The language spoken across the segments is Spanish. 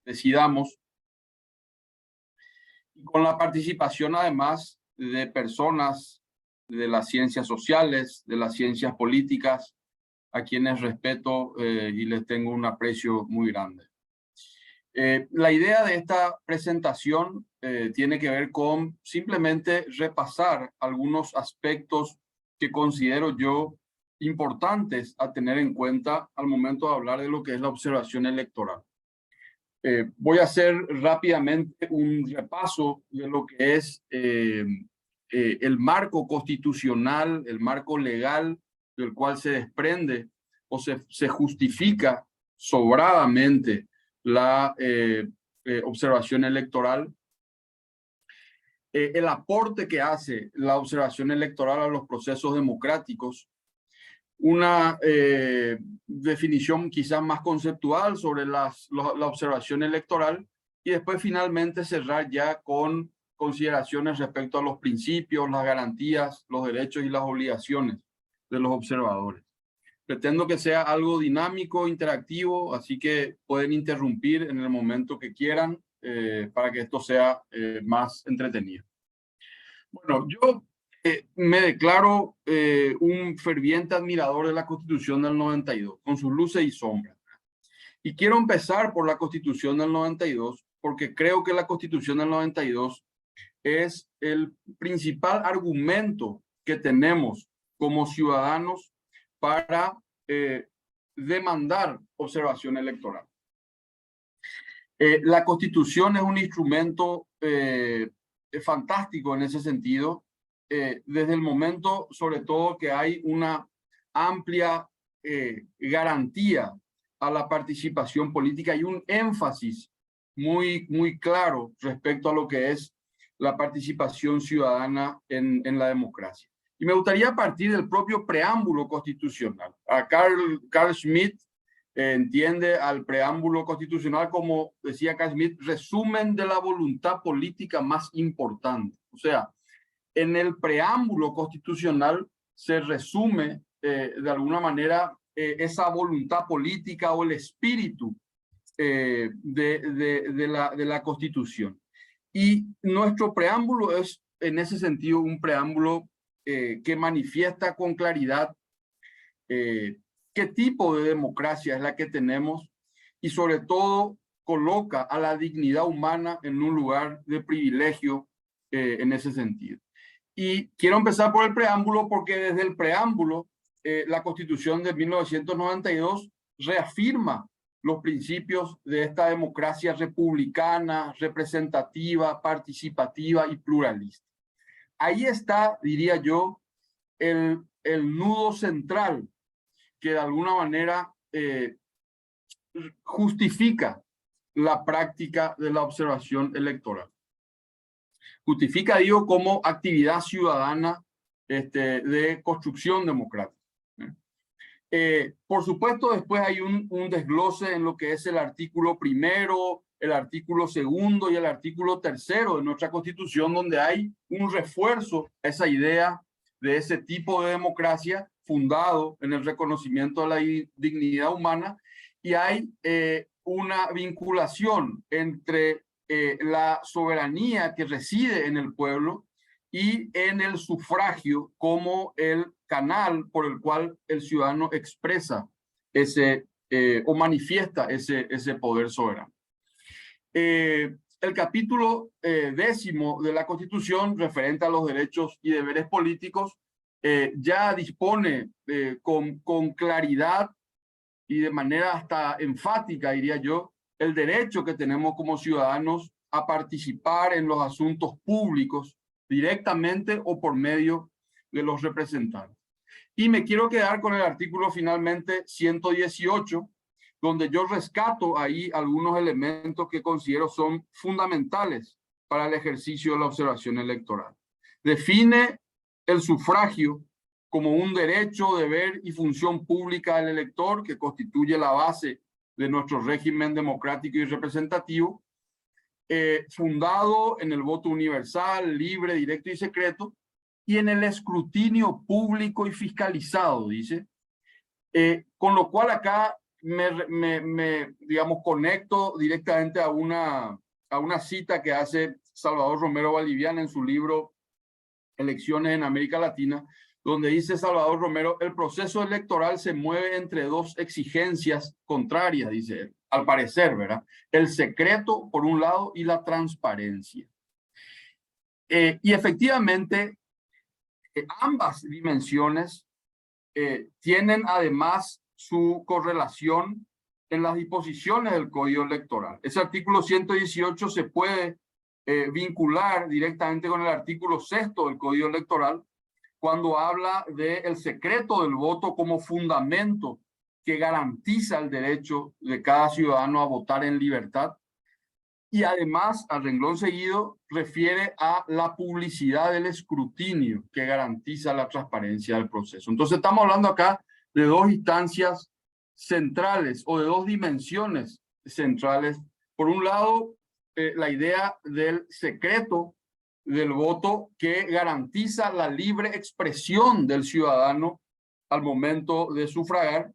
decidamos, y con la participación además de personas de las ciencias sociales, de las ciencias políticas, a quienes respeto y les tengo un aprecio muy grande. La idea de esta presentación tiene que ver con simplemente repasar algunos aspectos que considero yo importantes a tener en cuenta al momento de hablar de lo que es la observación electoral. Voy a hacer rápidamente un repaso de lo que es el marco constitucional, el marco legal del cual se desprende o se justifica sobradamente la observación electoral, el aporte que hace la observación electoral a los procesos democráticos, una definición quizás más conceptual sobre la observación electoral y después finalmente cerrar ya con consideraciones respecto a los principios, las garantías, los derechos y las obligaciones de los observadores. Pretendo que sea algo dinámico, interactivo, así que pueden interrumpir en el momento que quieran para que esto sea más entretenido. Bueno, yo me declaro un ferviente admirador de la Constitución del 92, con sus luces y sombras. Y quiero empezar por la Constitución del 92, porque creo que la Constitución del 92 es el principal argumento que tenemos como ciudadanos para demandar observación electoral. La Constitución es un instrumento fantástico en ese sentido, desde el momento, sobre todo, que hay una amplia garantía a la participación política y un énfasis muy claro respecto a lo que es la participación ciudadana en la democracia. Y me gustaría partir del propio preámbulo constitucional. A Carl Schmitt entiende al preámbulo constitucional como, decía Carl Schmitt, resumen de la voluntad política más importante. O sea, en el preámbulo constitucional se resume de alguna manera esa voluntad política o el espíritu de la Constitución. Y nuestro preámbulo es, en ese sentido, un preámbulo que manifiesta con claridad qué tipo de democracia es la que tenemos y sobre todo coloca a la dignidad humana en un lugar de privilegio en ese sentido. Y quiero empezar por el preámbulo porque desde el preámbulo la Constitución de 1992 reafirma los principios de esta democracia republicana, representativa, participativa y pluralista. Ahí está, diría yo, el nudo central que de alguna manera justifica la práctica de la observación electoral. Justifica, digo, como actividad ciudadana de construcción democrática. Por supuesto, después hay un desglose en lo que es el artículo primero, el artículo segundo y el artículo tercero de nuestra Constitución, donde hay un refuerzo a esa idea de ese tipo de democracia fundado en el reconocimiento de la dignidad humana, y hay una vinculación entre la soberanía que reside en el pueblo y en el sufragio como el canal por el cual el ciudadano expresa ese o manifiesta ese poder soberano. El capítulo 10º de la Constitución, referente a los derechos y deberes políticos, ya dispone con claridad y de manera hasta enfática, diría yo, el derecho que tenemos como ciudadanos a participar en los asuntos públicos directamente o por medio de los representantes. Y me quiero quedar con el artículo finalmente 118, donde yo rescato ahí algunos elementos que considero son fundamentales para el ejercicio de la observación electoral. Define el sufragio como un derecho, deber y función pública del elector que constituye la base de nuestro régimen democrático y representativo, fundado en el voto universal, libre, directo y secreto, y en el escrutinio público y fiscalizado, dice, con lo cual acá digamos, conecto directamente a una cita que hace Salvador Romero Valdivian en su libro Elecciones en América Latina, donde dice Salvador Romero: el proceso electoral se mueve entre dos exigencias contrarias, dice él, al parecer, ¿verdad? El secreto, por un lado, y la transparencia. Y efectivamente, ambas dimensiones tienen además su correlación en las disposiciones del Código Electoral. Ese artículo 118 se puede vincular directamente con el artículo 6 del Código Electoral, cuando habla del secreto del voto como fundamento que garantiza el derecho de cada ciudadano a votar en libertad. Y además, al renglón seguido, refiere a la publicidad del escrutinio que garantiza la transparencia del proceso. Entonces, estamos hablando acá de dos instancias centrales o de dos dimensiones centrales. Por un lado, la idea del secreto del voto que garantiza la libre expresión del ciudadano al momento de sufragar,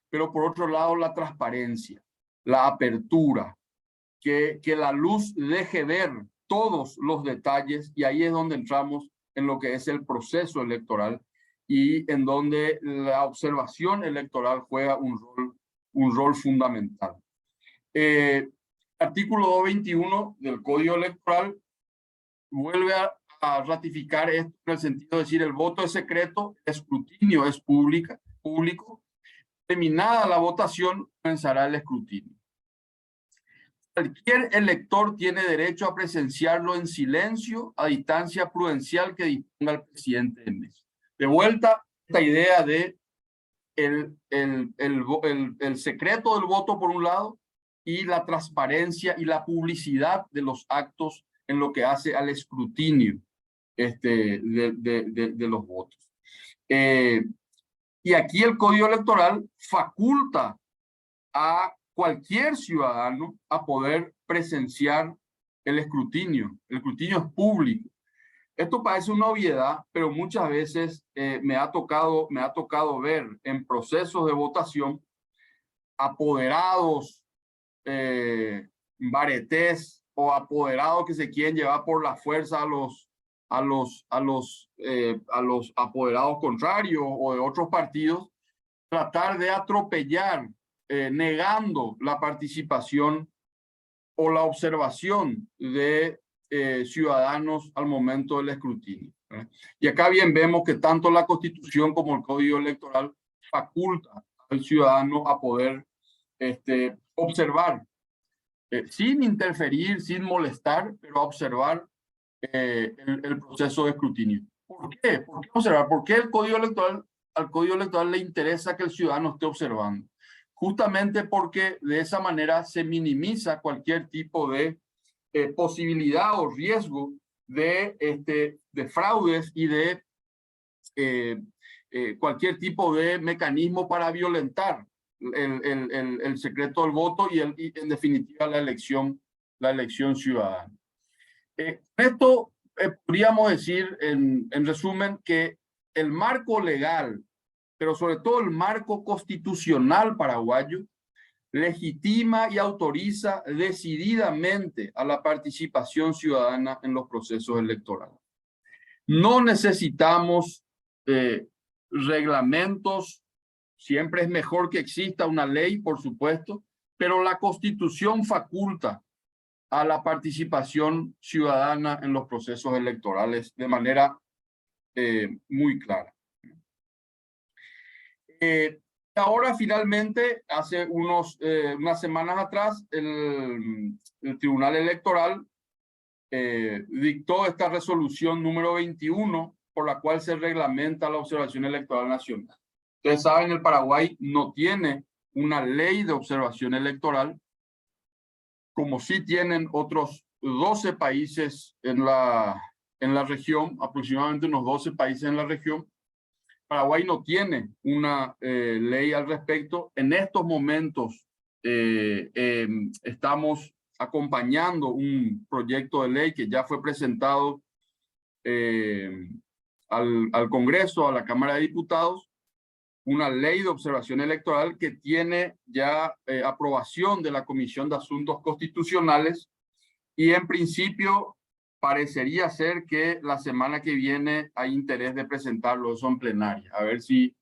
pero por otro lado, la transparencia, la apertura, que la luz deje ver todos los detalles, y ahí es donde entramos en lo que es el proceso electoral y en donde la observación electoral juega un rol fundamental. Artículo 221 del Código Electoral vuelve a ratificar esto en el sentido de decir: el voto es secreto, el escrutinio es público. Terminada la votación, comenzará el escrutinio. Cualquier elector tiene derecho a presenciarlo en silencio, a distancia prudencial que disponga el presidente de mesa. De vuelta, esta idea de el secreto del voto por un lado, y la transparencia y la publicidad de los actos en lo que hace al escrutinio de los votos. Y aquí el Código Electoral faculta a cualquier ciudadano a poder presenciar el escrutinio. El escrutinio es público. Esto parece una obviedad, pero muchas veces me ha tocado ver en procesos de votación apoderados, baretés o apoderados que se quieren llevar por la fuerza a los apoderados contrarios o de otros partidos, tratar de atropellar, negando la participación o la observación de ciudadanos al momento del escrutinio. Y acá bien vemos que tanto la Constitución como el Código Electoral faculta al ciudadano a poder observar, sin interferir, sin molestar, pero observar el proceso de escrutinio. ¿Por qué? ¿Por qué observar? ¿Por qué al Código Electoral le interesa que el ciudadano esté observando? Justamente porque de esa manera se minimiza cualquier tipo de posibilidad o riesgo de fraudes y de cualquier tipo de mecanismo para violentar el secreto del voto y en definitiva la elección ciudadana. Esto podríamos decir en resumen que el marco legal, pero sobre todo el marco constitucional paraguayo, legitima y autoriza decididamente a la participación ciudadana en los procesos electorales. No necesitamos reglamentos, siempre es mejor que exista una ley, por supuesto, pero la Constitución faculta a la participación ciudadana en los procesos electorales de manera muy clara. Ahora, finalmente, hace unas semanas atrás, el Tribunal Electoral dictó esta resolución número 21, por la cual se reglamenta la observación electoral nacional. Ustedes saben, el Paraguay no tiene una ley de observación electoral, como sí tienen otros 12 países en la región, aproximadamente unos 12 países en la región. Paraguay no tiene una ley al respecto. En estos momentos estamos acompañando un proyecto de ley que ya fue presentado al Congreso, a la Cámara de Diputados, una ley de observación electoral que tiene ya aprobación de la Comisión de Asuntos Constitucionales y en principio parecería ser que la semana que viene hay interés de presentarlo eso en plenaria. A ver si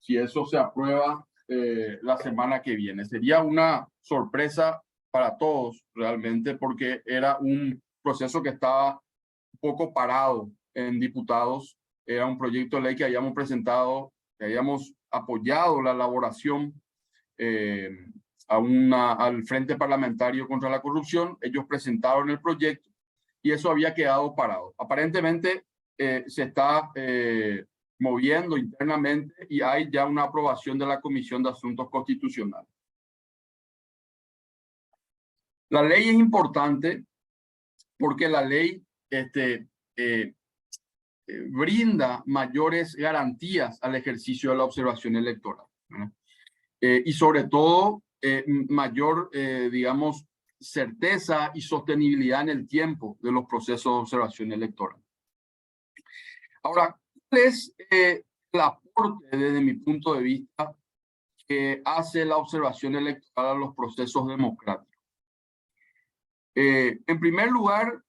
eso se aprueba la semana que viene. Sería una sorpresa para todos realmente porque era un proceso que estaba un poco parado en diputados. Era un proyecto de ley que habíamos presentado, que habíamos apoyado la elaboración al Frente Parlamentario contra la Corrupción. Ellos presentaron el proyecto y eso había quedado parado. Aparentemente se está moviendo internamente y hay ya una aprobación de la Comisión de Asuntos Constitucionales. La ley es importante porque la ley brinda mayores garantías al ejercicio de la observación electoral, ¿no? Y sobre todo mayor, digamos, certeza y sostenibilidad en el tiempo de los procesos de observación electoral. Ahora, ¿cuál es el aporte desde mi punto de vista que hace la observación electoral a los procesos democráticos? En primer lugar,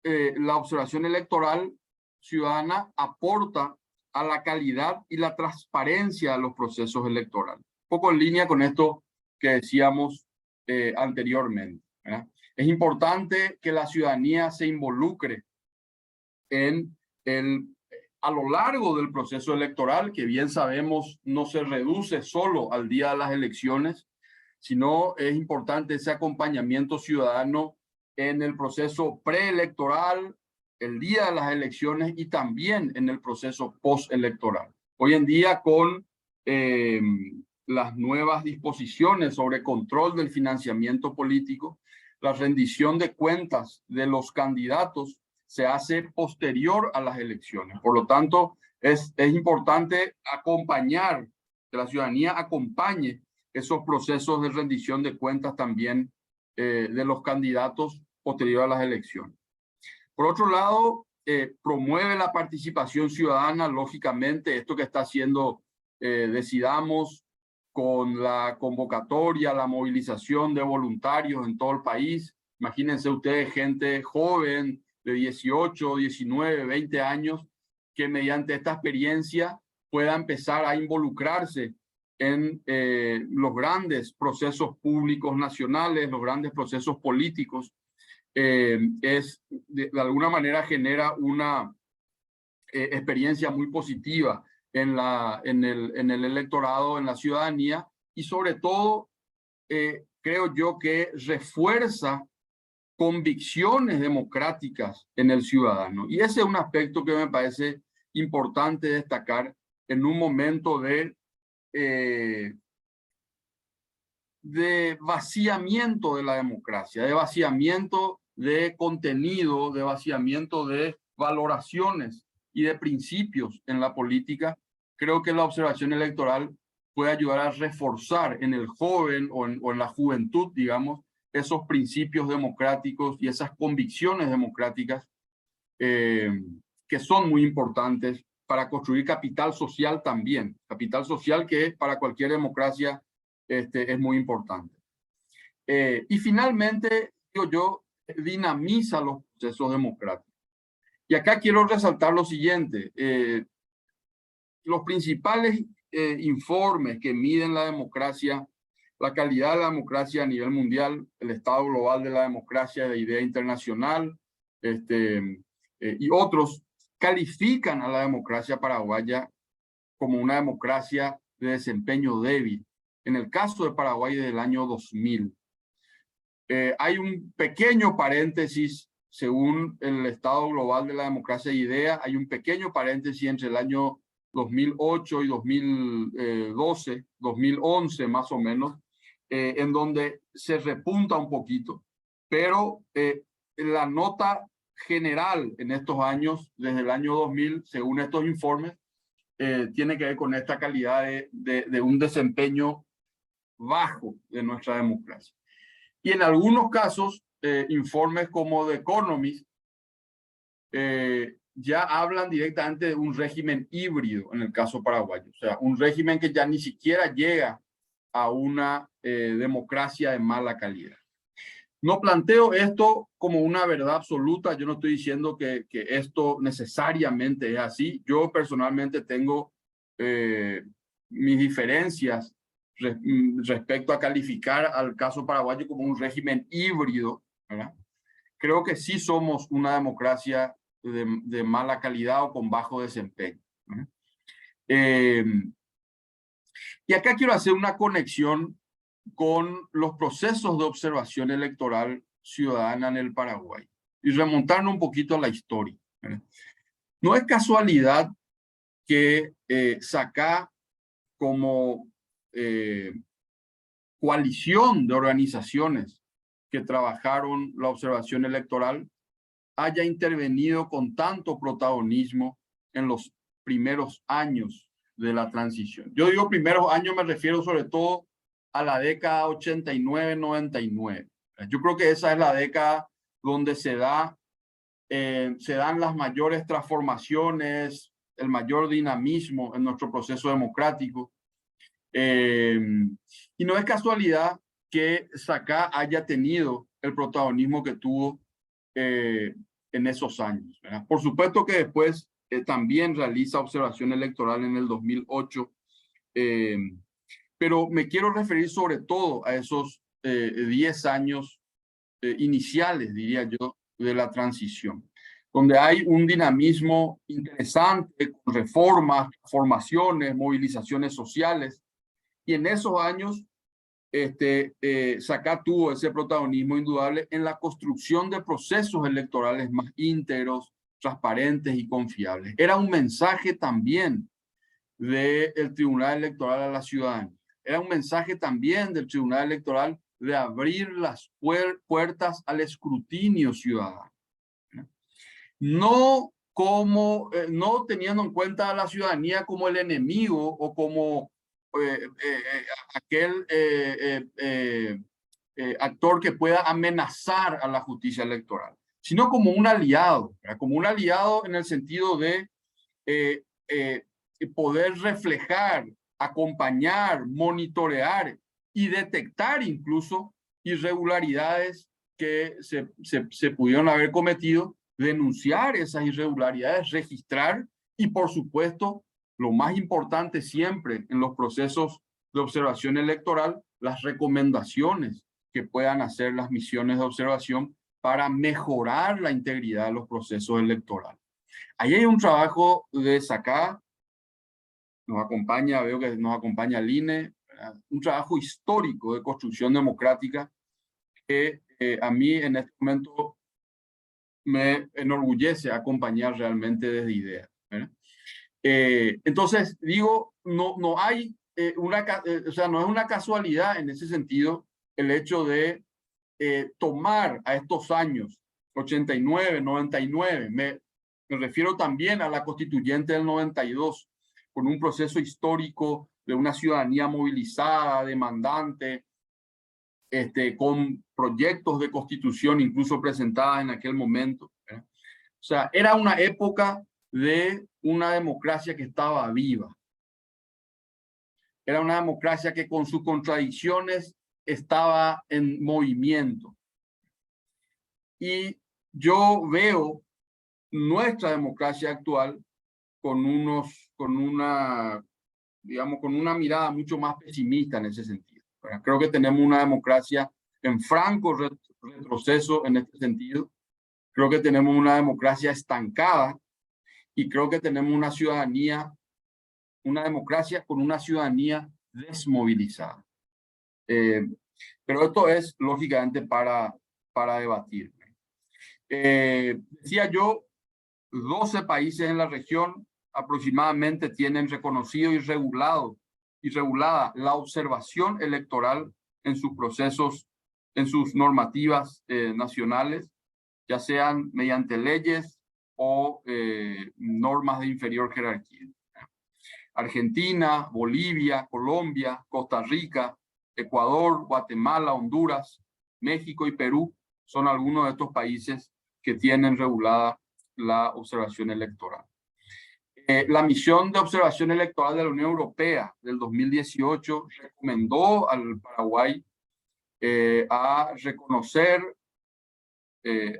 la observación electoral ciudadana aporta a la calidad y la transparencia de los procesos electorales. Un poco en línea con esto que decíamos anteriormente, ¿verdad? Es importante que la ciudadanía se involucre a lo largo del proceso electoral, que bien sabemos no se reduce solo al día de las elecciones, sino es importante ese acompañamiento ciudadano en el proceso preelectoral, el día de las elecciones y también en el proceso postelectoral. Hoy en día con las nuevas disposiciones sobre control del financiamiento político, la rendición de cuentas de los candidatos se hace posterior a las elecciones. Por lo tanto, es importante acompañar, que la ciudadanía acompañe esos procesos de rendición de cuentas también de los candidatos posterior a las elecciones. Por otro lado, promueve la participación ciudadana, lógicamente, esto que está haciendo Decidamos con la convocatoria, la movilización de voluntarios en todo el país. Imagínense ustedes gente joven de 18, 19, 20 años que mediante esta experiencia pueda empezar a involucrarse en los grandes procesos públicos nacionales, los grandes procesos políticos. De alguna manera genera una experiencia muy positiva en el electorado, en la ciudadanía, y sobre todo creo yo que refuerza convicciones democráticas en el ciudadano. Y ese es un aspecto que me parece importante destacar en un momento de vaciamiento de la democracia, de vaciamiento de contenido, de vaciamiento de valoraciones y de principios en la política. Creo que la observación electoral puede ayudar a reforzar en el joven o en la juventud, digamos, esos principios democráticos y esas convicciones democráticas que son muy importantes para construir capital social también. Capital social que para cualquier democracia es muy importante. Y finalmente, digo yo, dinamiza los procesos democráticos. Y acá quiero resaltar lo siguiente. Los principales informes que miden la democracia, la calidad de la democracia a nivel mundial, el estado global de la democracia de idea internacional, y otros, califican a la democracia paraguaya como una democracia de desempeño débil. En el caso de Paraguay, desde el año 2000. Hay un pequeño paréntesis, según el estado global de la democracia de idea, hay un pequeño paréntesis entre el año 2008 y 2012, 2011 más o menos, en donde se repunta un poquito, pero la nota general en estos años, desde el año 2000, según estos informes, tiene que ver con esta calidad de un desempeño bajo de nuestra democracia. Y en algunos casos, informes como The Economist ya hablan directamente de un régimen híbrido en el caso paraguayo, o sea, un régimen que ya ni siquiera llega a una democracia de mala calidad. No planteo esto como una verdad absoluta, yo no estoy diciendo que esto necesariamente es así. Yo personalmente tengo mis diferencias respecto a calificar al caso paraguayo como un régimen híbrido, ¿verdad? Creo que sí somos una democracia de mala calidad o con bajo desempeño, ¿verdad? Y acá quiero hacer una conexión con los procesos de observación electoral ciudadana en el Paraguay y remontarnos un poquito a la historia, ¿verdad? No es casualidad que SACA, como coalición de organizaciones que trabajaron la observación electoral, haya intervenido con tanto protagonismo en los primeros años de la transición. Yo digo primeros años, me refiero sobre todo a la década 89-99. Yo creo que esa es la década donde se dan las mayores transformaciones, el mayor dinamismo en nuestro proceso democrático. Y no es casualidad que SACA haya tenido el protagonismo que tuvo en esos años, ¿verdad? Por supuesto que después también realiza observación electoral en el 2008, pero me quiero referir sobre todo a esos 10 años iniciales, diría yo, de la transición, donde hay un dinamismo interesante con reformas, formaciones, movilizaciones sociales, y en esos años SACA tuvo ese protagonismo indudable en la construcción de procesos electorales más íntegros, transparentes y confiables. Era un mensaje también del Tribunal Electoral a la ciudadanía. Era un mensaje también del Tribunal Electoral de abrir las puertas al escrutinio ciudadano. No como, no teniendo en cuenta a la ciudadanía como el enemigo o como aquel actor que pueda amenazar a la justicia electoral, sino como un aliado, ¿verdad? Como un aliado en el sentido de poder reflejar, acompañar, monitorear y detectar incluso irregularidades que se pudieron haber cometido, denunciar esas irregularidades, registrar y, por supuesto, lo más importante siempre en los procesos de observación electoral, las recomendaciones que puedan hacer las misiones de observación para mejorar la integridad de los procesos electorales. Ahí hay un trabajo de SACA, nos acompaña, veo que nos acompaña el INE, un trabajo histórico de construcción democrática que a mí en este momento me enorgullece acompañar realmente desde IDEA, ¿verdad? Entonces, digo, no hay o sea, no es una casualidad en ese sentido el hecho de tomar a estos años, 89, 99, me refiero también a la constituyente del 92, con un proceso histórico de una ciudadanía movilizada, demandante, con proyectos de constitución incluso presentadas en aquel momento, ¿verdad? O sea, era una época de una democracia que estaba viva. Era una democracia que con sus contradicciones estaba en movimiento. Y yo veo nuestra democracia actual con una mirada mucho más pesimista en ese sentido. Creo que tenemos una democracia en franco retroceso en este sentido. Creo que tenemos una democracia estancada y creo que tenemos una democracia con una ciudadanía desmovilizada. Pero esto es lógicamente para debatir. Decía yo, 12 países en la región aproximadamente tienen reconocido y regulada la observación electoral en sus procesos, en sus normativas nacionales, ya sean mediante leyes o normas de inferior jerarquía. Argentina, Bolivia, Colombia, Costa Rica, Ecuador, Guatemala, Honduras, México y Perú son algunos de estos países que tienen regulada la observación electoral. La misión de observación electoral de la Unión Europea del 2018 recomendó al Paraguay a reconocer,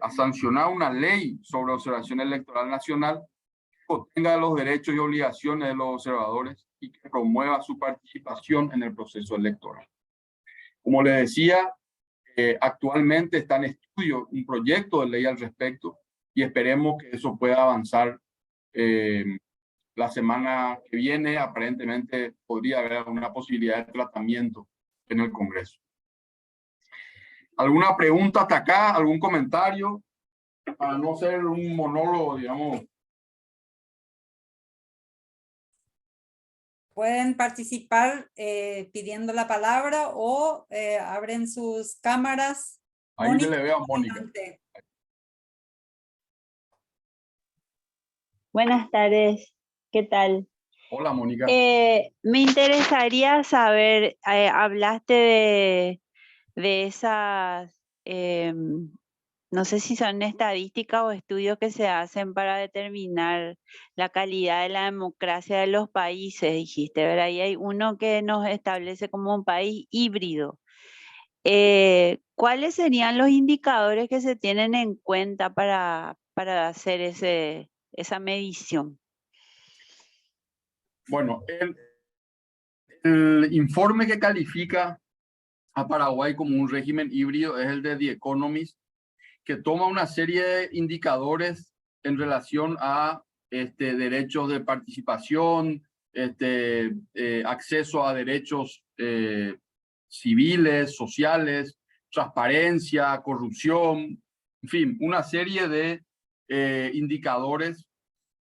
a sancionar una ley sobre observación electoral nacional que contenga los derechos y obligaciones de los observadores y que promueva su participación en el proceso electoral. Como le decía, actualmente está en estudio un proyecto de ley al respecto y esperemos que eso pueda avanzar la semana que viene. Aparentemente podría haber una posibilidad de tratamiento en el Congreso. ¿Alguna pregunta hasta acá? ¿Algún comentario? Para no ser un monólogo, digamos. Pueden participar pidiendo la palabra o abren sus cámaras. Ahí Mónica, le veo a Mónica. adelante. Buenas tardes, ¿qué tal? Hola, Mónica. Me interesaría saber, hablaste de esas, no sé si son estadísticas o estudios que se hacen para determinar la calidad de la democracia de los países, dijiste, ¿verdad? Y hay uno que nos establece como un país híbrido. ¿Cuáles serían los indicadores que se tienen en cuenta para hacer esa medición? Bueno, el informe que califica a Paraguay como un régimen híbrido es el de The Economist, que toma una serie de indicadores en relación a derechos de participación, acceso a derechos civiles, sociales, transparencia, corrupción, en fin, una serie de indicadores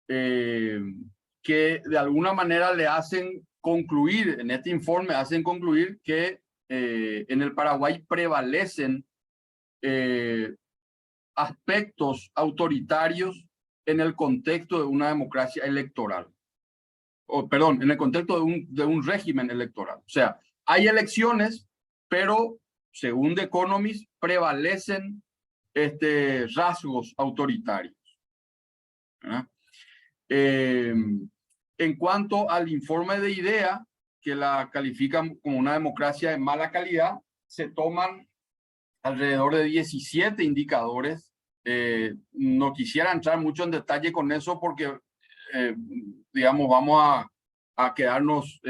que de alguna manera le hacen concluir, en este informe hacen concluir que en el Paraguay prevalecen aspectos autoritarios en el contexto de una democracia electoral. Perdón, en el contexto de un régimen electoral. O sea, hay elecciones, pero según The Economist prevalecen rasgos autoritarios. En cuanto al informe de IDEA, que la califican como una democracia de mala calidad, se toman alrededor de 17 indicadores. No quisiera entrar mucho en detalle con eso porque, digamos, vamos a quedarnos,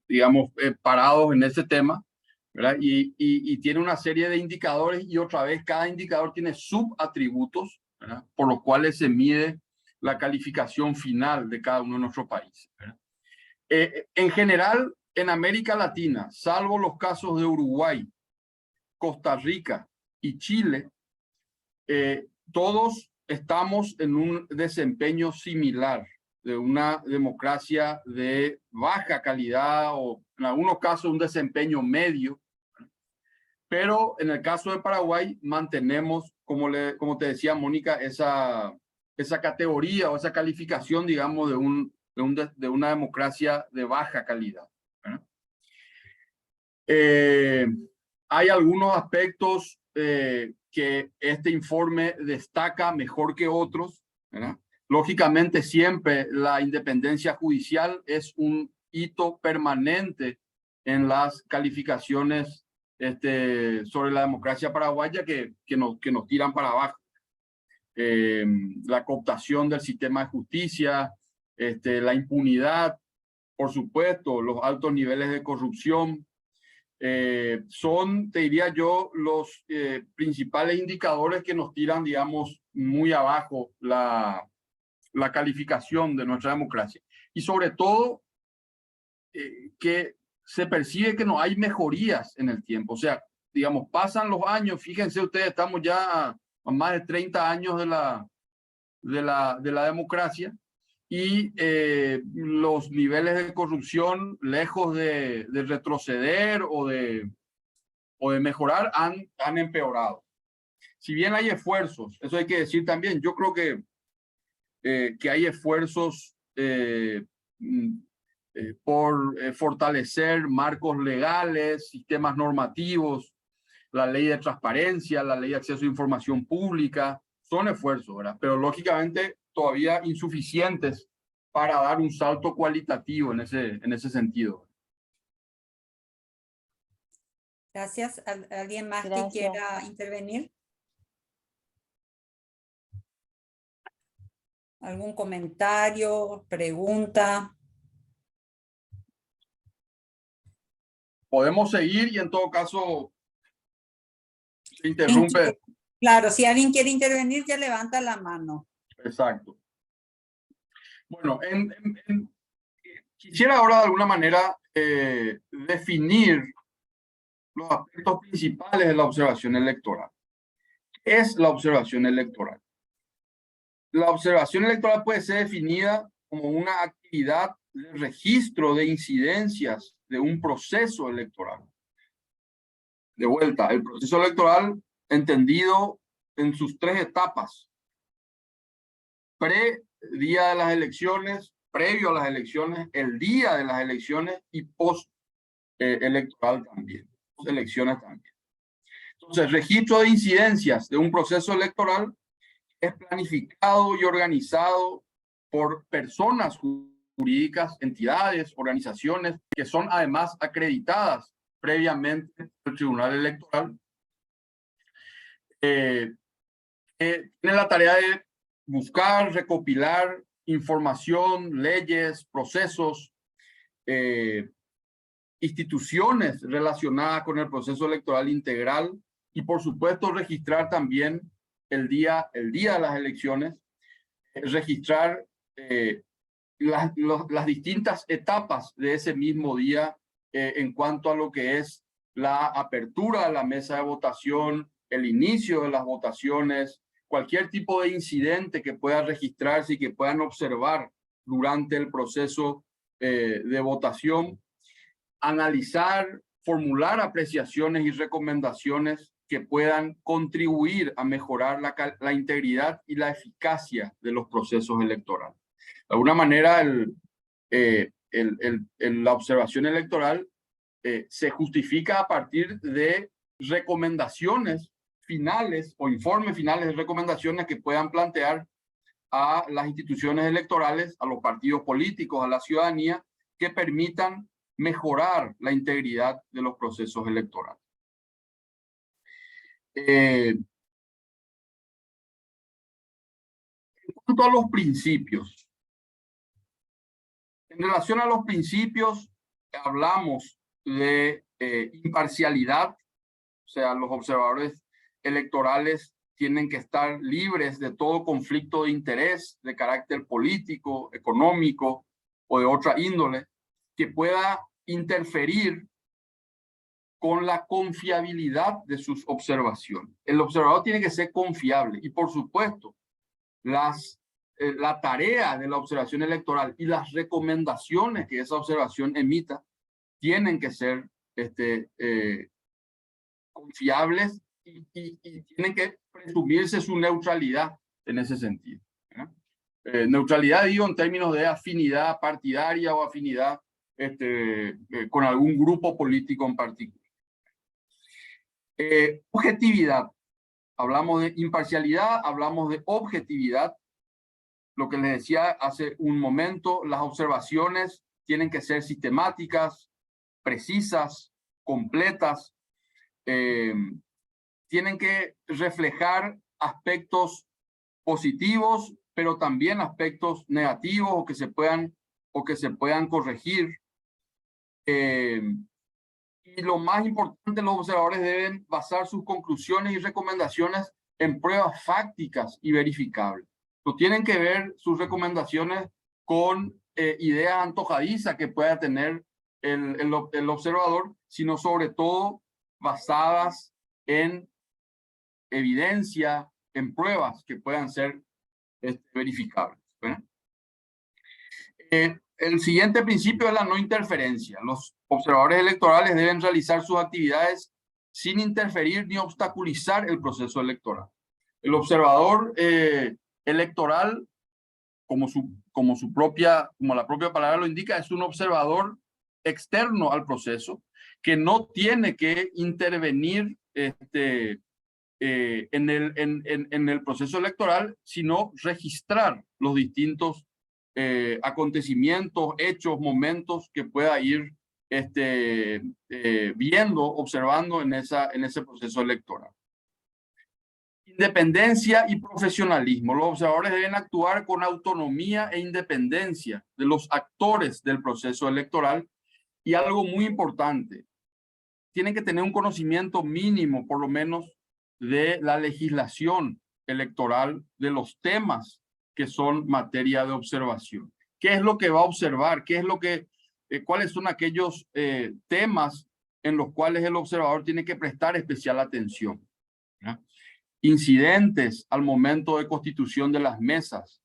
digamos, parados en ese tema, ¿verdad? Y tiene una serie de indicadores y otra vez cada indicador tiene subatributos, ¿verdad? Por los cuales se mide la calificación final de cada uno de nuestros países, ¿verdad? En general, en América Latina, salvo los casos de Uruguay, Costa Rica y Chile, todos estamos en un desempeño similar de una democracia de baja calidad o en algunos casos un desempeño medio. Pero en el caso de Paraguay mantenemos, como te decía Mónica, esa categoría o esa calificación, digamos, de una democracia de baja calidad. Hay algunos aspectos que este informe destaca mejor que otros, ¿verdad? Lógicamente, siempre la independencia judicial es un hito permanente en las calificaciones sobre la democracia paraguaya que nos tiran para abajo. La cooptación del sistema de justicia, la impunidad, por supuesto, los altos niveles de corrupción, son, te diría yo, los principales indicadores que nos tiran, digamos, muy abajo la calificación de nuestra democracia. Y sobre todo, que se percibe que no hay mejorías en el tiempo. O sea, digamos, pasan los años, fíjense ustedes, estamos ya a más de 30 años de la democracia y los niveles de corrupción, lejos de retroceder o de mejorar, han empeorado. Si bien hay esfuerzos, eso hay que decir también, yo creo que hay esfuerzos por fortalecer marcos legales, sistemas normativos, la ley de transparencia, la ley de acceso a información pública, son esfuerzos, ¿verdad? Pero lógicamente todavía insuficientes para dar un salto cualitativo en ese sentido. Gracias. ¿Alguien más que Gracias. quiera intervenir? ¿Algún comentario, pregunta? Podemos seguir y en todo caso se interrumpe. Claro, si alguien quiere intervenir, ya levanta la mano. Exacto. Bueno, quisiera ahora de alguna manera definir los aspectos principales de la observación electoral. ¿Qué es la observación electoral? La observación electoral puede ser definida como una actividad de registro de incidencias de un proceso electoral. De vuelta, el proceso electoral entendido en sus tres etapas. Día de las elecciones, previo a las elecciones, el día de las elecciones y post electoral también, post elecciones también. Entonces, registro de incidencias de un proceso electoral es planificado y organizado por personas jurídicas, entidades, organizaciones que son además acreditadas previamente por el Tribunal Electoral. Tiene la tarea de buscar, recopilar información, leyes, procesos, instituciones relacionadas con el proceso electoral integral y, por supuesto, registrar también el día de las elecciones, registrar las distintas etapas de ese mismo día en cuanto a lo que es la apertura de la mesa de votación, el inicio de las votaciones, cualquier tipo de incidente que pueda registrarse y que puedan observar durante el proceso de votación, analizar, formular apreciaciones y recomendaciones que puedan contribuir a mejorar la integridad y la eficacia de los procesos electorales. De alguna manera, la observación electoral se justifica a partir de recomendaciones finales o informes finales de recomendaciones que puedan plantear a las instituciones electorales, a los partidos políticos, a la ciudadanía, que permitan mejorar la integridad de los procesos electorales. En cuanto a los principios, en relación a los principios, hablamos de imparcialidad, o sea, los observadores electorales tienen que estar libres de todo conflicto de interés de carácter político, económico o de otra índole que pueda interferir con la confiabilidad de sus observaciones. El observador tiene que ser confiable y, por supuesto, la tarea de la observación electoral y las recomendaciones que esa observación emita tienen que ser confiables y tienen que presumirse su neutralidad en ese sentido. Neutralidad digo en términos de afinidad partidaria o afinidad con algún grupo político en particular. Objetividad. Hablamos de imparcialidad, hablamos de objetividad. Lo que les decía hace un momento, las observaciones tienen que ser sistemáticas, precisas, completas. Tienen que reflejar aspectos positivos, pero también aspectos negativos o que se puedan corregir. Y lo más importante, los observadores deben basar sus conclusiones y recomendaciones en pruebas fácticas y verificables. No tienen que ver sus recomendaciones con ideas antojadizas que pueda tener el observador, sino sobre todo basadas en evidencia, en pruebas que puedan ser verificables. El siguiente principio es la no interferencia. Los observadores electorales deben realizar sus actividades sin interferir ni obstaculizar el proceso electoral. El observador electoral, como la propia palabra lo indica, es un observador externo al proceso que no tiene que intervenir en el proceso electoral, sino registrar los distintos acontecimientos, hechos, momentos que pueda ir viendo, observando en ese proceso electoral. Independencia y profesionalismo. Los observadores deben actuar con autonomía e independencia de los actores del proceso electoral, y algo muy importante, tienen que tener un conocimiento mínimo, por lo menos, de la legislación electoral, de los temas que son materia de observación. ¿Qué es lo que va a observar? ¿Qué es lo que, cuáles son aquellos temas en los cuales el observador tiene que prestar especial atención? ¿Ya? Incidentes al momento de constitución de las mesas,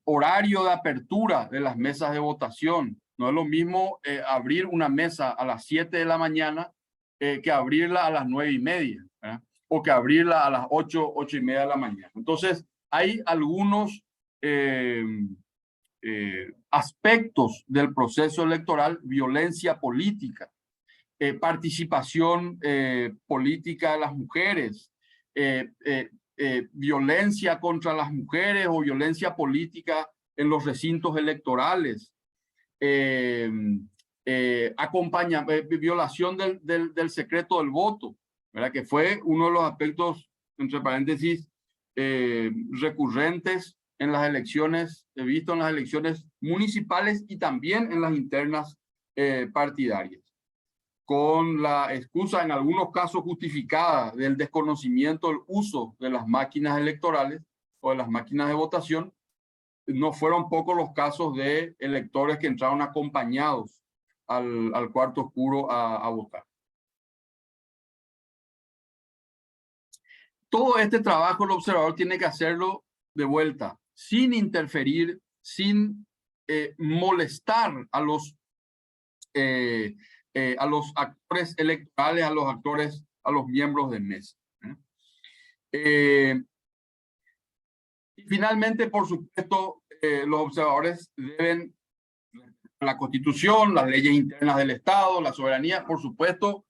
horario de apertura de las mesas de votación. No es lo mismo abrir una mesa a las 7 de la mañana que abrirla a las 9:30, ¿verdad? O que abrirla a las 8, 8:30 de la mañana. Entonces, hay algunos aspectos del proceso electoral: violencia política, participación política de las mujeres, violencia contra las mujeres o violencia política en los recintos electorales, violación del secreto del voto, ¿verdad? Que fue uno de los aspectos, entre paréntesis, recurrentes en las elecciones, visto en las elecciones municipales y también en las internas partidarias, con la excusa, en algunos casos justificada, del desconocimiento del uso de las máquinas electorales o de las máquinas de votación. No fueron pocos los casos de electores que entraron acompañados al cuarto oscuro a votar. Todo este trabajo el observador tiene que hacerlo de vuelta, sin interferir, sin molestar a los actores electorales, a los miembros de mesa. Y finalmente, por supuesto, los observadores deben la Constitución, las leyes internas del Estado, la soberanía, por supuesto,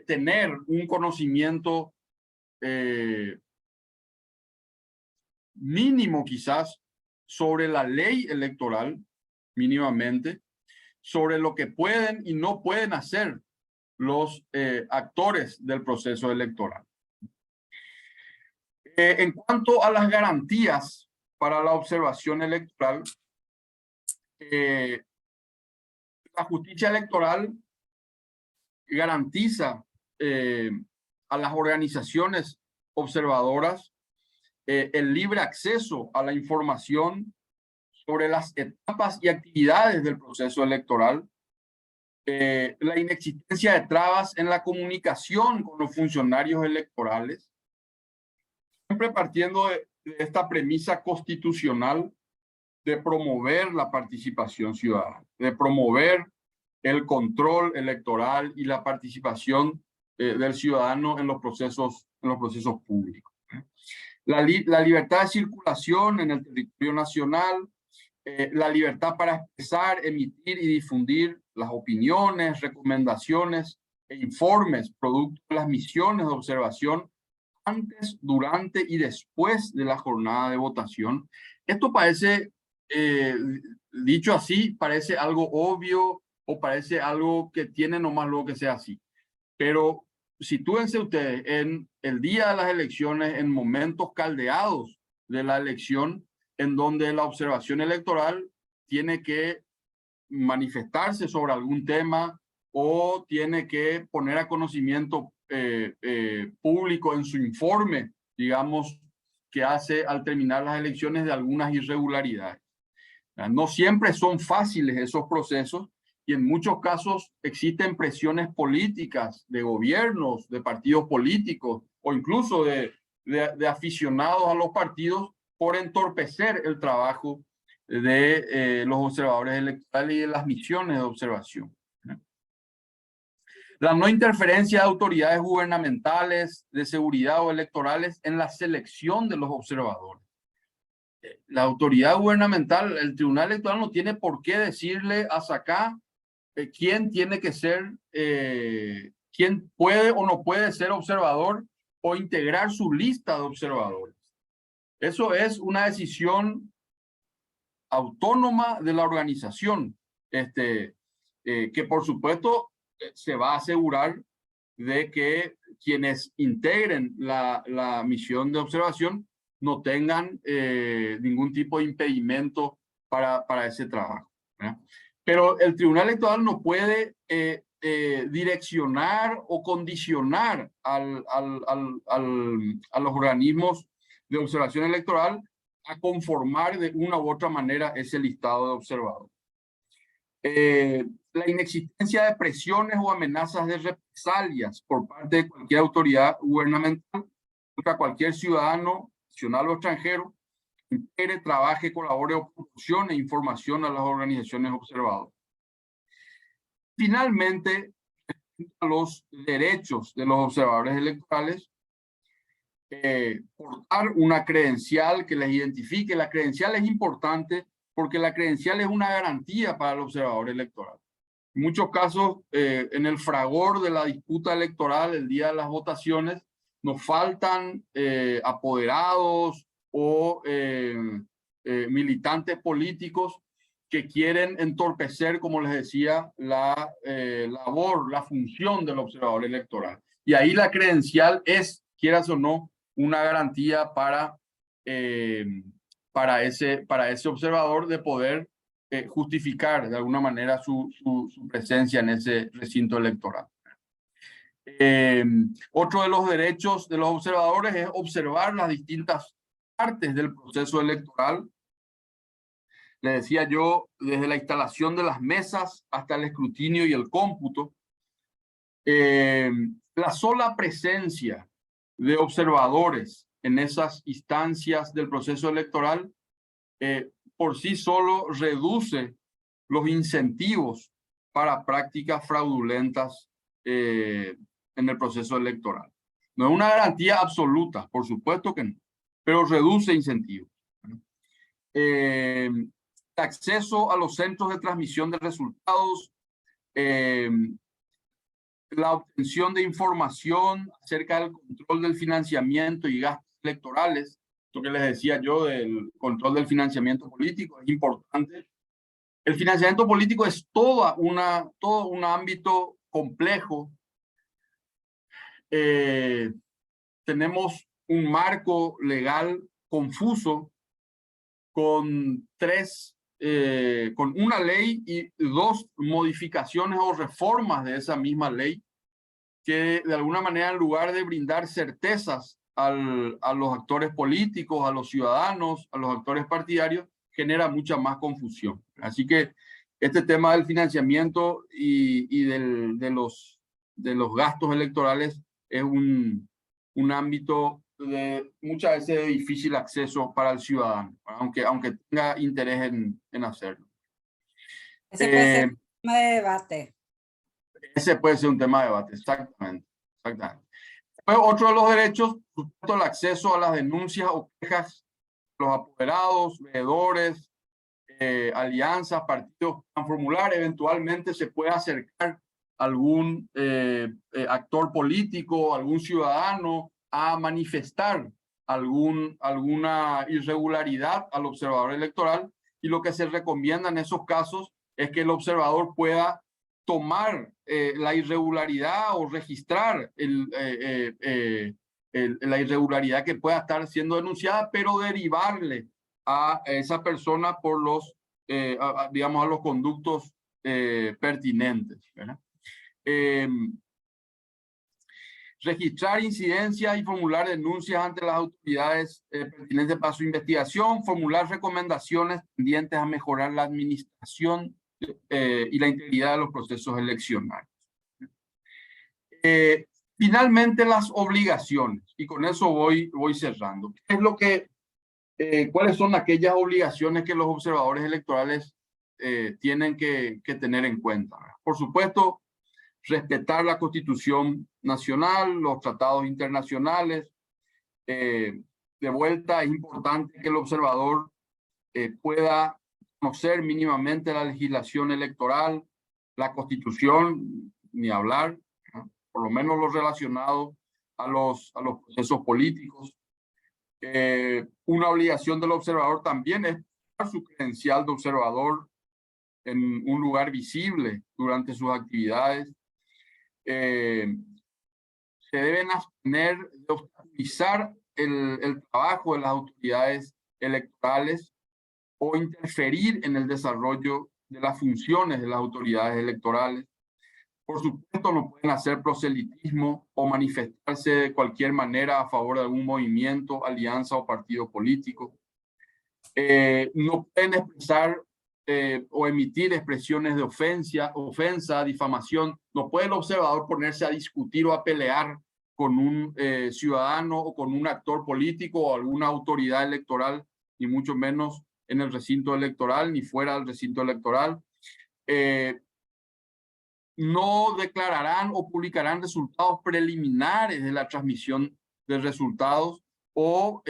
tener un conocimiento mínimo quizás sobre la ley electoral, mínimamente, sobre lo que pueden y no pueden hacer los actores del proceso electoral. En cuanto a las garantías para la observación electoral, la justicia electoral garantiza a las organizaciones observadoras el libre acceso a la información sobre las etapas y actividades del proceso electoral, la inexistencia de trabas en la comunicación con los funcionarios electorales, siempre partiendo de esta premisa constitucional de promover la participación ciudadana, de promover el control electoral y la participación del ciudadano en los procesos públicos. La libertad de circulación en el territorio nacional, la libertad para expresar, emitir y difundir las opiniones, recomendaciones e informes producto de las misiones de observación antes, durante y después de la jornada de votación. Esto parece, dicho así, parece algo obvio o parece algo que tiene nomás luego que sea así. Pero sitúense ustedes en el día de las elecciones, en momentos caldeados de la elección, en donde la observación electoral tiene que manifestarse sobre algún tema o tiene que poner a conocimiento público en su informe, digamos, que hace al terminar las elecciones, de algunas irregularidades. No siempre son fáciles esos procesos y en muchos casos existen presiones políticas de gobiernos, de partidos políticos o incluso de aficionados a los partidos por entorpecer el trabajo de los observadores electorales y de las misiones de observación. La no interferencia de autoridades gubernamentales, de seguridad o electorales en la selección de los observadores. La autoridad gubernamental, el Tribunal Electoral, no tiene por qué decirle a SACA quién tiene que ser, quién puede o no puede ser observador o integrar su lista de observadores. Eso es una decisión autónoma de la organización, que por supuesto se va a asegurar de que quienes integren la misión de observación no tengan ningún tipo de impedimento para ese trabajo, ¿verdad? Pero el Tribunal Electoral no puede direccionar o condicionar a los organismos de observación electoral a conformar de una u otra manera ese listado de observadores. La inexistencia de presiones o amenazas de represalias por parte de cualquier autoridad gubernamental contra cualquier ciudadano, nacional o extranjero, integre, trabaje, colabore o proporcione información a las organizaciones observadoras. Finalmente, los derechos de los observadores electorales, portar una credencial que les identifique. La credencial es importante porque la credencial es una garantía para el observador electoral. En muchos casos, en el fragor de la disputa electoral, el día de las votaciones, nos faltan apoderados o militantes políticos que quieren entorpecer, como les decía, la labor, la función del observador electoral. Y ahí la credencial es, quieras o no, una garantía para ese observador de poder justificar de alguna manera su presencia en ese recinto electoral. Otro de los derechos de los observadores es observar las distintas partes del proceso electoral. Le decía yo, desde la instalación de las mesas hasta el escrutinio y el cómputo. La sola presencia de observadores en esas instancias del proceso electoral por sí solo reduce los incentivos para prácticas fraudulentas en el proceso electoral. No es una garantía absoluta, por supuesto que no, pero reduce incentivos. Acceso a los centros de transmisión de resultados, la obtención de información acerca del control del financiamiento y gastos electorales. Esto que les decía yo del control del financiamiento político es importante. El financiamiento político es todo un ámbito complejo. Tenemos un marco legal confuso con una ley y dos modificaciones o reformas de esa misma ley que de alguna manera, en lugar de brindar certezas a los actores políticos, a los ciudadanos, a los actores partidarios, genera mucha más confusión. Así que este tema del financiamiento y de los gastos electorales es un ámbito de muchas veces de difícil acceso para el ciudadano, aunque tenga interés en hacerlo. Ese puede ser un tema de debate. Ese puede ser un tema de debate, exactamente. Otro de los derechos, por supuesto, el acceso a las denuncias o quejas, los apoderados, veedores, alianzas, partidos puedan formular. Eventualmente se puede acercar algún actor político, algún ciudadano a manifestar alguna irregularidad al observador electoral, y lo que se recomienda en esos casos es que el observador pueda tomar la irregularidad o registrar la irregularidad que pueda estar siendo denunciada, pero derivarle a esa persona por digamos, a los conductos pertinentes, ¿verdad? Registrar incidencias y formular denuncias ante las autoridades pertinentes para su investigación, formular recomendaciones tendientes a mejorar la administración y la integridad de los procesos eleccionarios. Finalmente, las obligaciones, y con eso voy cerrando. ¿Qué es cuáles son aquellas obligaciones que los observadores electorales tienen que tener en cuenta? Por supuesto, respetar la Constitución Nacional, los tratados internacionales. De vuelta, es importante que el observador pueda conocer mínimamente la legislación electoral, la Constitución, ni hablar, ¿no? Por lo menos lo relacionado a los procesos políticos. Una obligación del observador también es dar su credencial de observador en un lugar visible durante sus actividades. Se deben abstener de obstaculizar el trabajo de las autoridades electorales o interferir en el desarrollo de las funciones de las autoridades electorales. Por supuesto, no pueden hacer proselitismo o manifestarse de cualquier manera a favor de algún movimiento, alianza o partido político. No pueden expresar o emitir expresiones de ofensa, difamación. No puede el observador ponerse a discutir o a pelear con un ciudadano o con un actor político o alguna autoridad electoral, ni mucho menos en el recinto electoral ni fuera del recinto electoral. No declararán o publicarán resultados preliminares de la transmisión de resultados o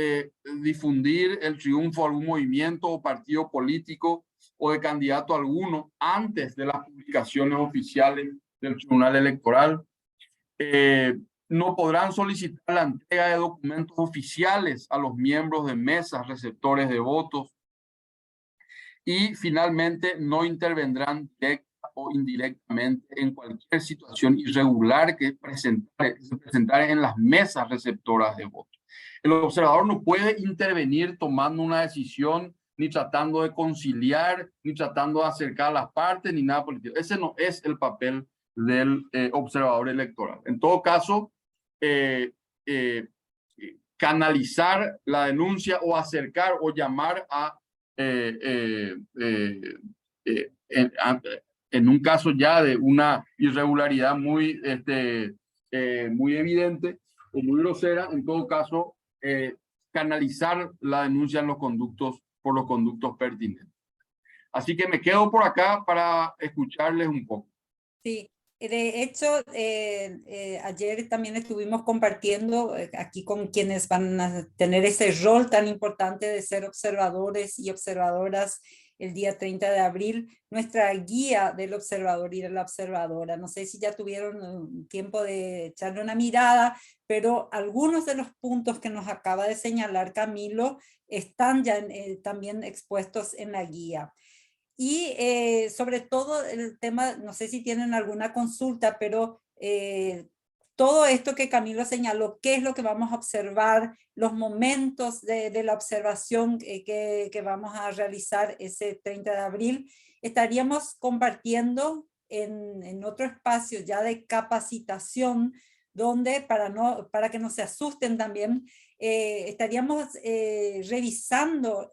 difundir el triunfo de algún movimiento o partido político o de candidato alguno antes de las publicaciones oficiales del Tribunal Electoral. No podrán solicitar la entrega de documentos oficiales a los miembros de mesas receptores de votos. Y finalmente, no intervendrán directa o indirectamente en cualquier situación irregular que se presentara en las mesas receptoras de votos. El observador no puede intervenir tomando una decisión, ni tratando de conciliar, ni tratando de acercar a las partes, ni nada político. Ese no es el papel del observador electoral. En todo caso, canalizar la denuncia o acercar o llamar a en un caso ya de una irregularidad muy, muy evidente o muy grosera, en todo caso, canalizar la denuncia en por los conductos pertinentes. Así que me quedo por acá para escucharles un poco. Sí, de hecho, ayer también estuvimos compartiendo aquí con quienes van a tener ese rol tan importante de ser observadores y observadoras el día 30 de abril, nuestra guía del observador y de la observadora. No sé si ya tuvieron tiempo de echarle una mirada, pero algunos de los puntos que nos acaba de señalar Camilo están ya también expuestos en la guía. Y sobre todo el tema, no sé si tienen alguna consulta, pero todo esto que Camilo señaló, qué es lo que vamos a observar, los momentos de la observación que vamos a realizar ese 30 de abril, estaríamos compartiendo en otro espacio ya de capacitación, donde para que no se asusten también, estaríamos revisando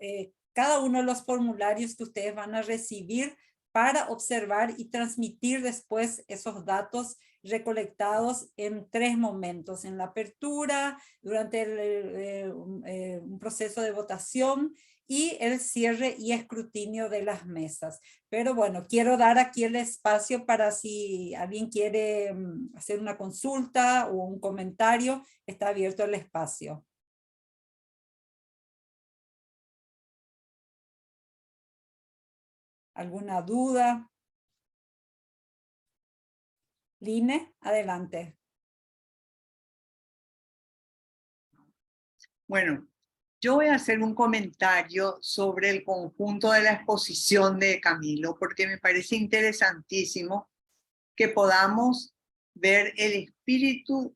cada uno de los formularios que ustedes van a recibir para observar y transmitir después esos datos recolectados en 3 momentos: en la apertura, durante un proceso de votación y el cierre y escrutinio de las mesas. Pero bueno, quiero dar aquí el espacio para si alguien quiere hacer una consulta o un comentario, está abierto el espacio. ¿Alguna duda? Line, adelante. Bueno, yo voy a hacer un comentario sobre el conjunto de la exposición de Camilo, porque me parece interesantísimo que podamos ver el espíritu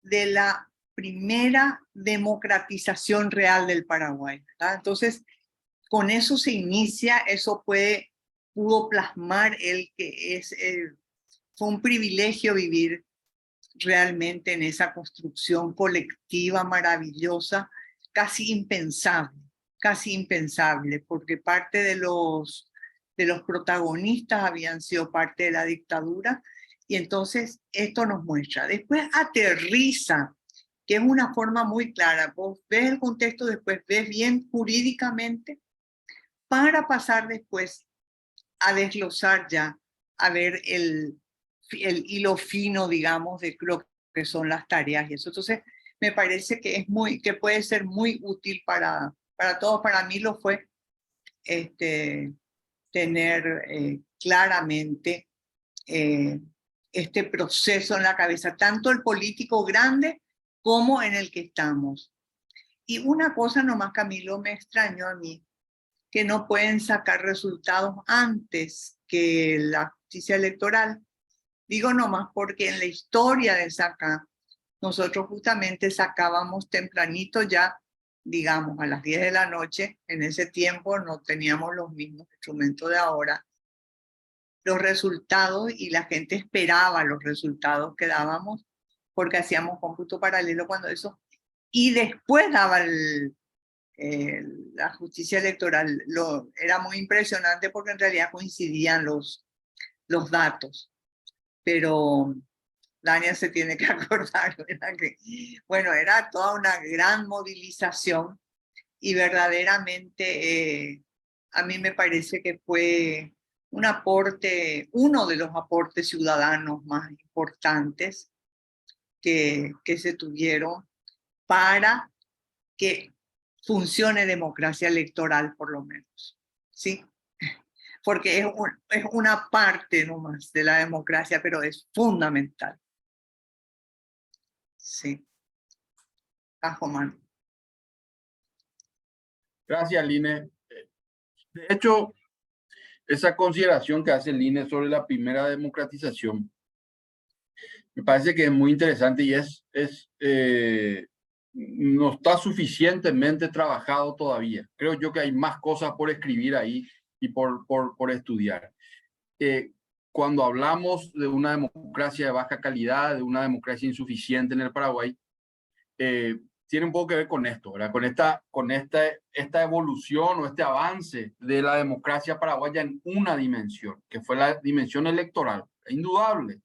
de la primera democratización real del Paraguay, ¿verdad? Entonces, con eso se inicia, eso pudo plasmar fue un privilegio vivir realmente en esa construcción colectiva maravillosa, casi impensable, porque parte de los protagonistas habían sido parte de la dictadura, y entonces esto nos muestra. Después aterriza, que es una forma muy clara. Vos ves el contexto, después ves bien jurídicamente, para pasar después a desglosar ya, a ver el hilo fino, digamos, de lo que son las tareas y eso. Entonces, me parece que puede ser muy útil para todos. Para mí lo fue tener claramente este proceso en la cabeza, tanto el político grande como en el que estamos. Y una cosa nomás, Camilo, me extrañó a mí, que no pueden sacar resultados antes que la justicia electoral. Digo nomás porque en la historia de SACA, nosotros justamente sacábamos tempranito ya, digamos, a las 10 de la noche. En ese tiempo no teníamos los mismos instrumentos de ahora. Los resultados, y la gente esperaba los resultados que dábamos porque hacíamos cómputo paralelo cuando eso. Y después daba la justicia electoral. Era muy impresionante porque en realidad coincidían los datos. Pero Dania se tiene que acordar, ¿verdad? Que, bueno, era toda una gran movilización y verdaderamente a mí me parece que fue un aporte, uno de los aportes ciudadanos más importantes que se tuvieron para que funcione democracia electoral, por lo menos, ¿sí? Porque es una parte nomás de la democracia, pero es fundamental. Sí. Tajomán. Gracias, Line. De hecho, esa consideración que hace Line sobre la primera democratización me parece que es muy interesante y no está suficientemente trabajado todavía. Creo yo que hay más cosas por escribir ahí y por estudiar. Cuando hablamos de una democracia de baja calidad, de una democracia insuficiente en el Paraguay, tiene un poco que ver con esto, ¿verdad? Con esta evolución o este avance de la democracia paraguaya en una dimensión, que fue la dimensión electoral. Indudable.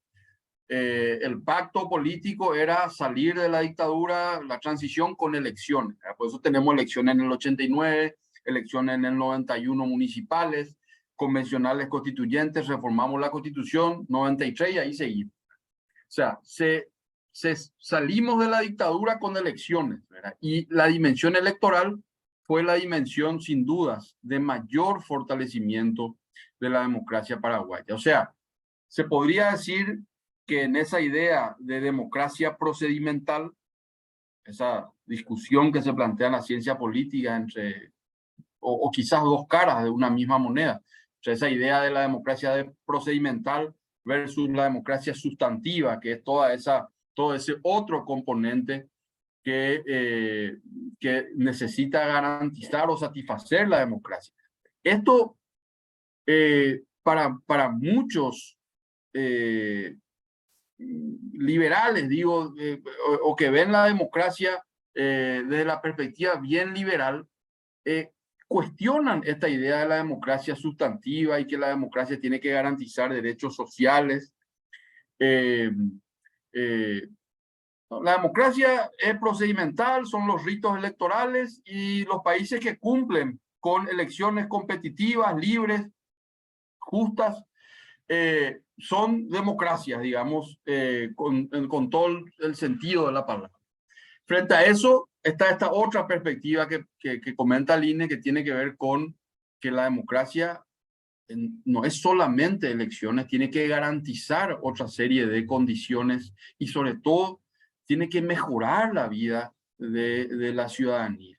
El pacto político era salir de la dictadura, la transición con elecciones. Por eso tenemos elecciones en el 89, elecciones en el 91 municipales, convencionales constituyentes, reformamos la constitución, 93 y ahí seguimos. O sea, salimos de la dictadura con elecciones, ¿verdad? Y la dimensión electoral fue la dimensión, sin dudas, de mayor fortalecimiento de la democracia paraguaya. O sea, se podría decir que en esa idea de democracia procedimental, esa discusión que se plantea en la ciencia política entre, o quizás dos caras de una misma moneda, o sea, esa idea de la democracia procedimental versus la democracia sustantiva, que es todo ese otro componente que necesita garantizar o satisfacer la democracia. Esto, para muchos liberales, digo, o que ven la democracia desde la perspectiva bien liberal, cuestionan esta idea de la democracia sustantiva y que la democracia tiene que garantizar derechos sociales. La democracia es procedimental, son los ritos electorales y los países que cumplen con elecciones competitivas, libres, justas, son democracias, digamos, con todo el sentido de la palabra. Frente a eso está esta otra perspectiva que comenta Line, que tiene que ver con que la democracia no es solamente elecciones, tiene que garantizar otra serie de condiciones y sobre todo tiene que mejorar la vida de la ciudadanía.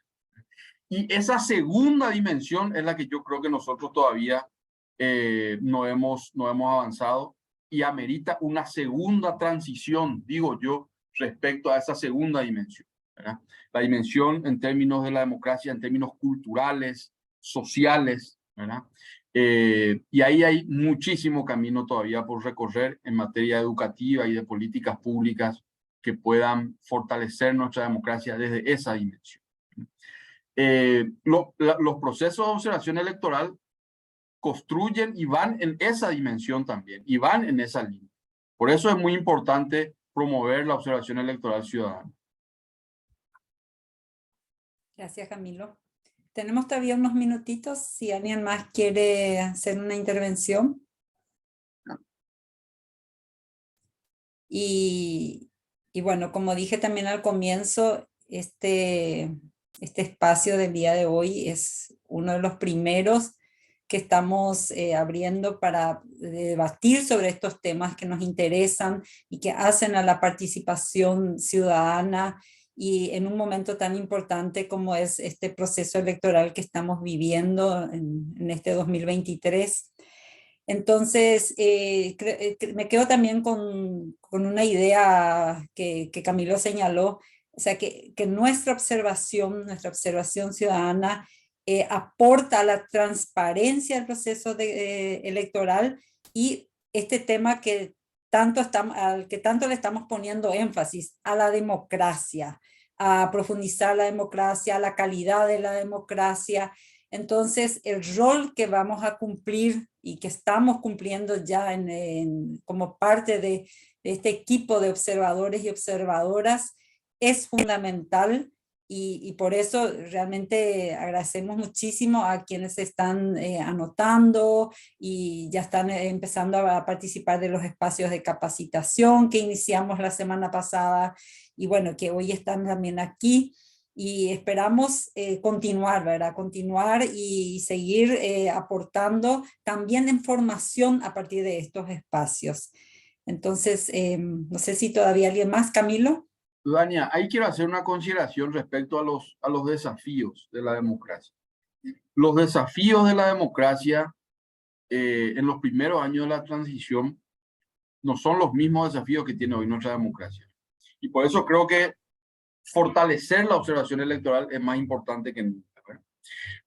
Y esa segunda dimensión es la que yo creo que nosotros todavía no hemos avanzado y amerita una segunda transición, digo yo, respecto a esa segunda dimensión, ¿verdad? La dimensión en términos de la democracia, en términos culturales, sociales, ¿verdad? Y ahí hay muchísimo camino todavía por recorrer en materia educativa y de políticas públicas que puedan fortalecer nuestra democracia desde esa dimensión. Los procesos de observación electoral construyen y van en esa dimensión también, y van en esa línea. Por eso es muy importante promover la observación electoral ciudadana. Gracias, Camilo. Tenemos todavía unos minutitos, si alguien más quiere hacer una intervención. Y bueno, como dije también al comienzo, este espacio del día de hoy es uno de los primeros que estamos abriendo para debatir sobre estos temas que nos interesan y que hacen a la participación ciudadana y en un momento tan importante como es este proceso electoral que estamos viviendo en este 2023. Entonces, me quedo también con una idea que Camilo señaló, o sea, que nuestra observación ciudadana aporta a la transparencia del proceso electoral y este tema al que tanto le estamos poniendo énfasis, a la democracia, a profundizar la democracia, a la calidad de la democracia. Entonces, el rol que vamos a cumplir y que estamos cumpliendo ya como parte de este equipo de observadores y observadoras es fundamental y por eso realmente agradecemos muchísimo a quienes están anotando y ya están empezando a participar de los espacios de capacitación que iniciamos la semana pasada y bueno, que hoy están también aquí. Y esperamos continuar, ¿verdad? Continuar y seguir aportando también información a partir de estos espacios. Entonces, no sé si todavía alguien más, Camilo. Dania, ahí quiero hacer una consideración respecto a los desafíos de la democracia. Los desafíos de la democracia en los primeros años de la transición no son los mismos desafíos que tiene hoy nuestra democracia. Y por eso creo que fortalecer la observación electoral es más importante que nunca, ¿verdad?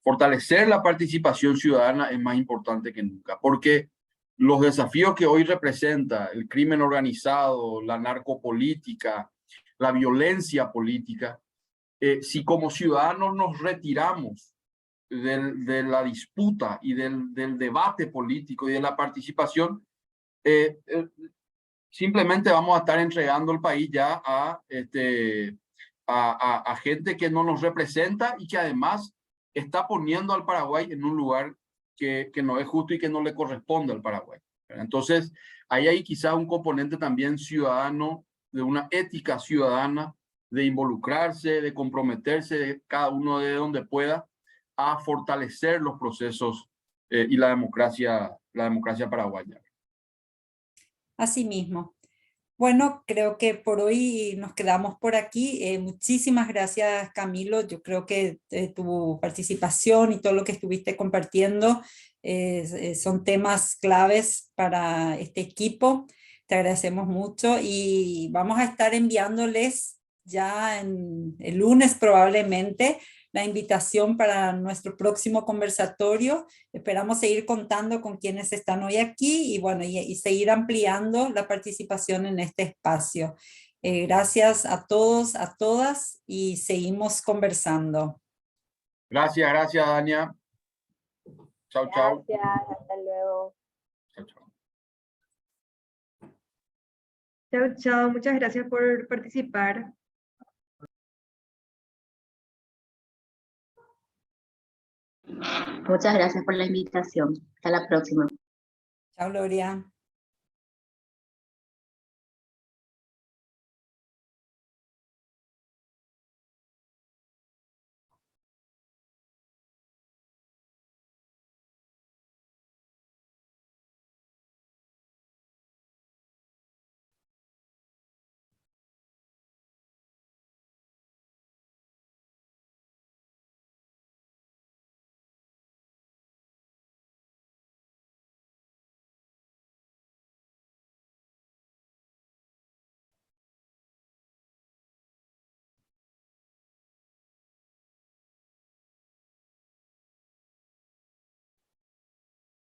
Fortalecer la participación ciudadana es más importante que nunca, porque los desafíos que hoy representa el crimen organizado, la narcopolítica, la violencia política, si como ciudadanos nos retiramos de la disputa y del debate político y de la participación, simplemente vamos a estar entregando el país ya a gente que no nos representa y que además está poniendo al Paraguay en un lugar que no es justo y que no le corresponde al Paraguay. Entonces, ahí hay quizá un componente también ciudadano, de una ética ciudadana, de involucrarse, de comprometerse, de cada uno de donde pueda, a fortalecer los procesos y la democracia paraguaya. Así mismo. Bueno, creo que por hoy nos quedamos por aquí. Muchísimas gracias, Camilo. Yo creo que tu participación y todo lo que estuviste compartiendo son temas claves para este equipo. Te agradecemos mucho y vamos a estar enviándoles ya el lunes probablemente la invitación para nuestro próximo conversatorio. Esperamos seguir contando con quienes están hoy aquí y bueno, y seguir ampliando la participación en este espacio. Gracias a todos, a todas y seguimos conversando. Gracias, Dania. Chao, chao. Gracias, hasta luego. Chao, chao. Chao, chao. Muchas gracias por participar. Muchas gracias por la invitación. Hasta la próxima. Chao, Gloria.